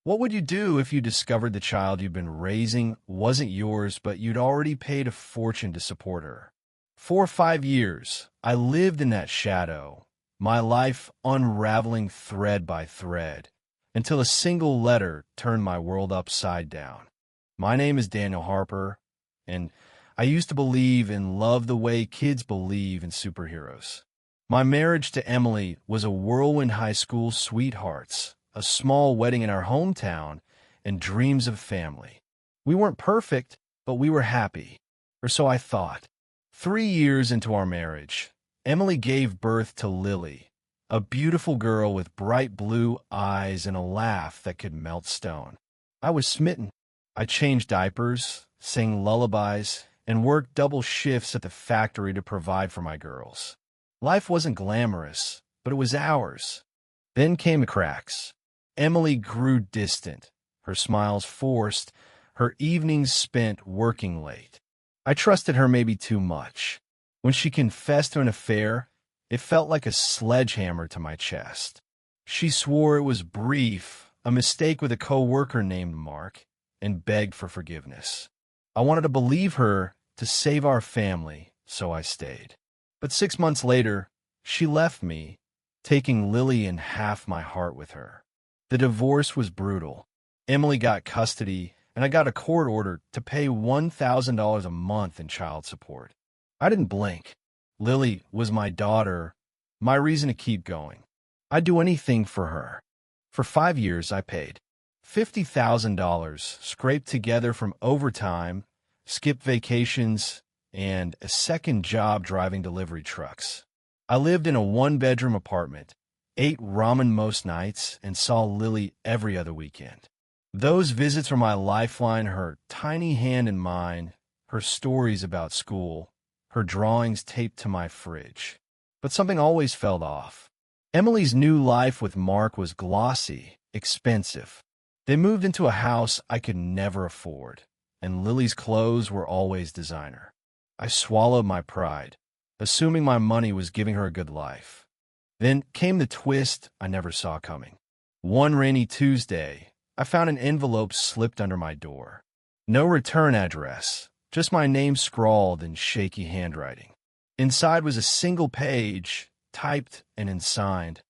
What would you do if you discovered the child you've been raising wasn't yours, but you'd already paid a fortune to support her? 4 or 5 years, I lived in that shadow, my life unraveling thread by thread, until a single letter turned my world upside down. My name is Daniel Harper, and I used to believe in love the way kids believe in superheroes. My marriage to Emily was a whirlwind high school sweethearts, a small wedding in our hometown, and dreams of family. We weren't perfect, but we were happy, or so I thought. 3 years into our marriage, Emily gave birth to Lily, a beautiful girl with bright blue eyes and a laugh that could melt stone. I was smitten. I changed diapers, sang lullabies, and worked double shifts at the factory to provide for my girls. Life wasn't glamorous, but it was ours. Then came the cracks. Emily grew distant, her smiles forced, her evenings spent working late. I trusted her maybe too much. When she confessed to an affair, it felt like a sledgehammer to my chest. She swore it was brief, a mistake with a co-worker named Mark, and begged for forgiveness. I wanted to believe her to save our family, so I stayed. But 6 months later, she left me, taking Lily and half my heart with her. The divorce was brutal. Emily got custody, and I got a court order to pay $1,000 a month in child support. I didn't blink. Lily was my daughter, my reason to keep going. I'd do anything for her. For 5 years, I paid $50,000 scraped together from overtime, skipped vacations, and a second job driving delivery trucks. I lived in a one-bedroom apartment, ate ramen most nights, and saw Lily every other weekend. Those visits were my lifeline, her tiny hand in mine, her stories about school, her drawings taped to my fridge. But something always felt off. Emily's new life with Mark was glossy, expensive. They moved into a house I could never afford, and Lily's clothes were always designer. I swallowed my pride, assuming my money was giving her a good life. Then came the twist I never saw coming. One rainy Tuesday, I found an envelope slipped under my door. No return address, just my name scrawled in shaky handwriting. Inside was a single page, typed and unsigned.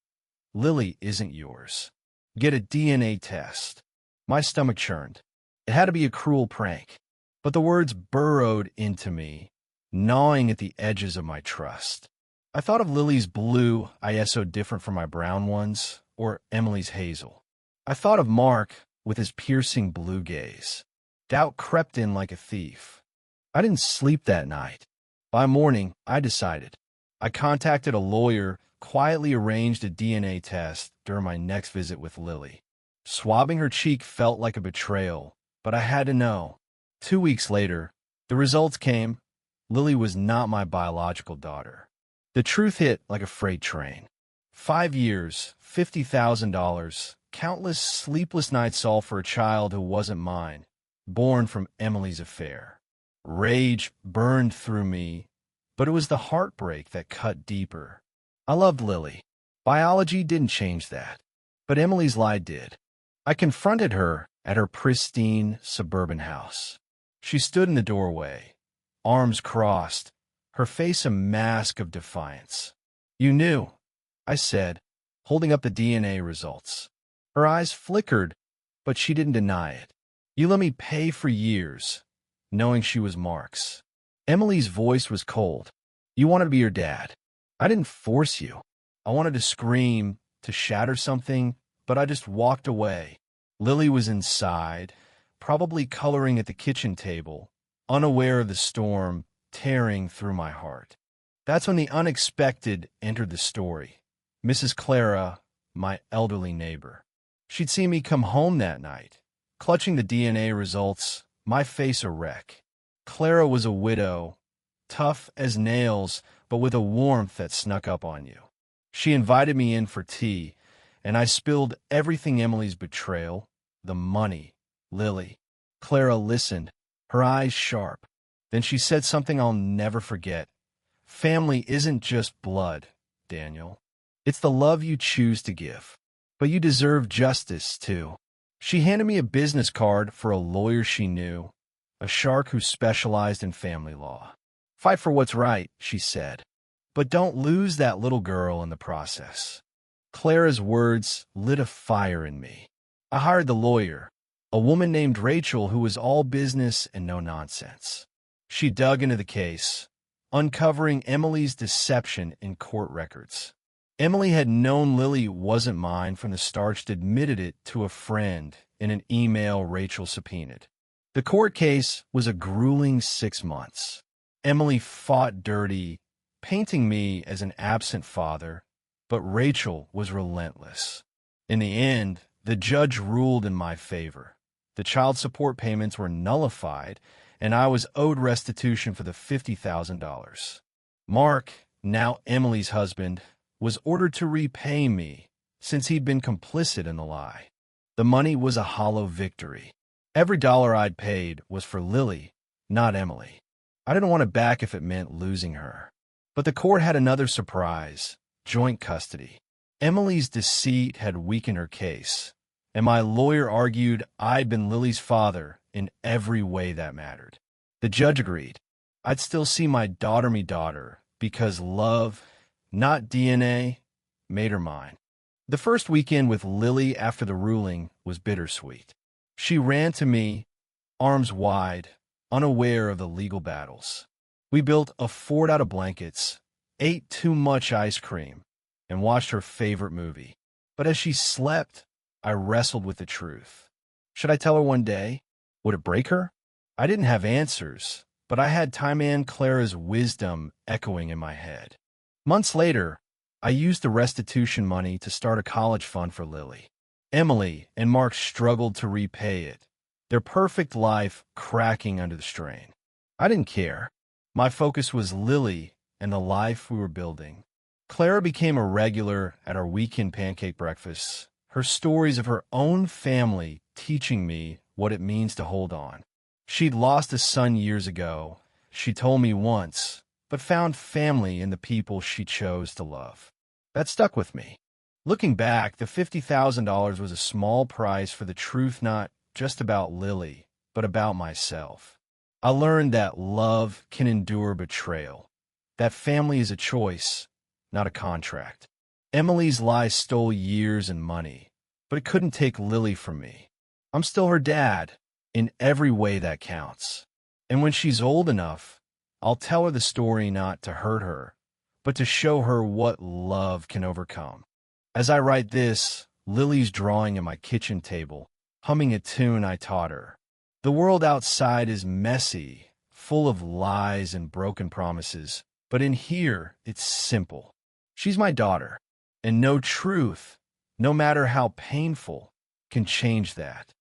Lily isn't yours. Get a DNA test. My stomach churned. It had to be a cruel prank. But the words burrowed into me, gnawing at the edges of my trust. I thought of Lily's blue ISO different from my brown ones, or Emily's hazel. I thought of Mark with his piercing blue gaze. Doubt crept in like a thief. I didn't sleep that night. By morning, I decided. I contacted a lawyer, quietly arranged a DNA test during my next visit with Lily. Swabbing her cheek felt like a betrayal, but I had to know. 2 weeks later, the results came. Lily was not my biological daughter. The truth hit like a freight train. 5 years, $50,000, countless sleepless nights all for a child who wasn't mine, born from Emily's affair. Rage burned through me, but it was the heartbreak that cut deeper. I loved Lily. Biology didn't change that, but Emily's lie did. I confronted her at her pristine suburban house. She stood in the doorway, arms crossed, her face a mask of defiance. "You knew," I said, holding up the DNA results. Her eyes flickered, but she didn't deny it. "You let me pay for years, knowing she was Mark's." Emily's voice was cold. "You wanted to be your dad. I didn't force you. I wanted to scream, to shatter something, but I just walked away." Lily was inside, probably coloring at the kitchen table, unaware of the storm tearing through my heart. That's when the unexpected entered the story. Mrs. Clara, my elderly neighbor. She'd seen me come home that night, clutching the DNA results, my face a wreck. Clara was a widow, tough as nails, but with a warmth that snuck up on you. She invited me in for tea, and I spilled everything: Emily's betrayal, the money, Lily. Clara listened, her eyes sharp. Then she said something I'll never forget. "Family isn't just blood, Daniel. It's the love you choose to give. But you deserve justice, too." She handed me a business card for a lawyer she knew, a shark who specialized in family law. "Fight for what's right," she said, "but don't lose that little girl in the process." Clara's words lit a fire in me. I hired the lawyer, a woman named Rachel who was all business and no nonsense. She dug into the case, uncovering Emily's deception in court records. Emily had known Lily wasn't mine from the start. She'd admitted it to a friend in an email Rachel subpoenaed. The court case was a grueling 6 months. Emily fought dirty, painting me as an absent father, but Rachel was relentless. In the end, the judge ruled in my favor. The child support payments were nullified, and I was owed restitution for the $50,000. Mark, now Emily's husband, was ordered to repay me since he'd been complicit in the lie. The money was a hollow victory. Every dollar I'd paid was for Lily, not Emily. I didn't want it back if it meant losing her. But the court had another surprise: joint custody. Emily's deceit had weakened her case, and my lawyer argued I'd been Lily's father in every way that mattered. The judge agreed. I'd still see my daughter because love, not DNA, made her mine. The first weekend with Lily after the ruling was bittersweet. She ran to me, arms wide, unaware of the legal battles. We built a fort out of blankets, ate too much ice cream, and watched her favorite movie. But as she slept, I wrestled with the truth. Should I tell her one day? Would it break her? I didn't have answers, but I had Time and Clara's wisdom echoing in my head. Months later, I used the restitution money to start a college fund for Lily. Emily and Mark struggled to repay it, their perfect life cracking under the strain. I didn't care. My focus was Lily and the life we were building. Clara became a regular at our weekend pancake breakfasts, her stories of her own family teaching me what it means to hold on. She'd lost a son years ago, she told me once, but found family in the people she chose to love. That stuck with me. Looking back, the $50,000 was a small price for the truth not just about Lily, but about myself. I learned that love can endure betrayal, that family is a choice, not a contract. Emily's lies stole years and money, but it couldn't take Lily from me. I'm still her dad, in every way that counts. And when she's old enough, I'll tell her the story not to hurt her, but to show her what love can overcome. As I write this, Lily's drawing at my kitchen table, humming a tune I taught her. The world outside is messy, full of lies and broken promises, but in here, it's simple. She's my daughter, and no truth, no matter how painful, can change that.